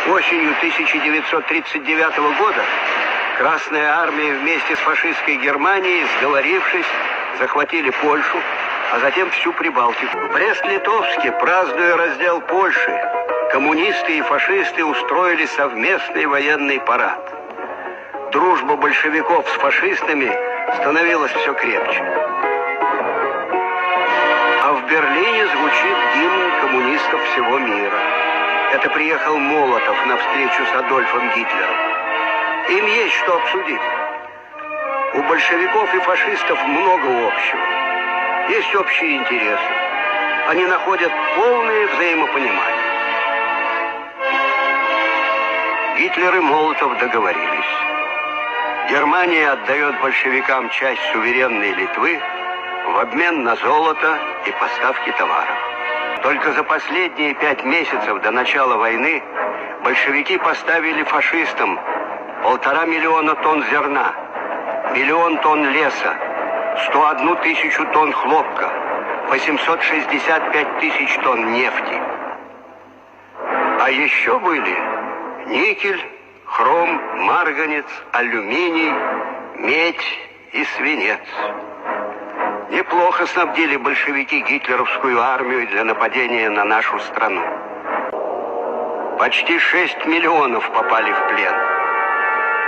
Осенью 1939 года Красная Армия вместе с фашистской Германией, сговорившись, захватили Польшу, а затем всю Прибалтику. В Брест-Литовске, празднуя раздел Польши, коммунисты и фашисты устроили совместный военный парад. Дружба большевиков с фашистами становилась все крепче. А в Берлине звучит гимн коммунистов всего мира. Это приехал Молотов на встречу с Адольфом Гитлером. Им есть что обсудить. У большевиков и фашистов много общего. Есть общие интересы. Они находят полное взаимопонимание. Гитлер и Молотов договорились. Германия отдает большевикам часть суверенной Литвы в обмен на золото и поставки товаров. Только за последние 5 месяцев до начала войны большевики поставили фашистам 1,5 миллиона тонн зерна, 1 миллион тонн леса, 101 тысячу тонн хлопка, 865 тысяч тонн нефти. А еще были никель, хром, марганец, алюминий, медь и свинец. Неплохо снабдили большевики гитлеровскую армию для нападения на нашу страну. Почти 6 миллионов попали в плен.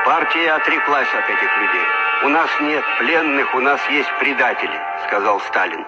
Партия отреклась от этих людей. У нас нет пленных, у нас есть предатели, сказал Сталин.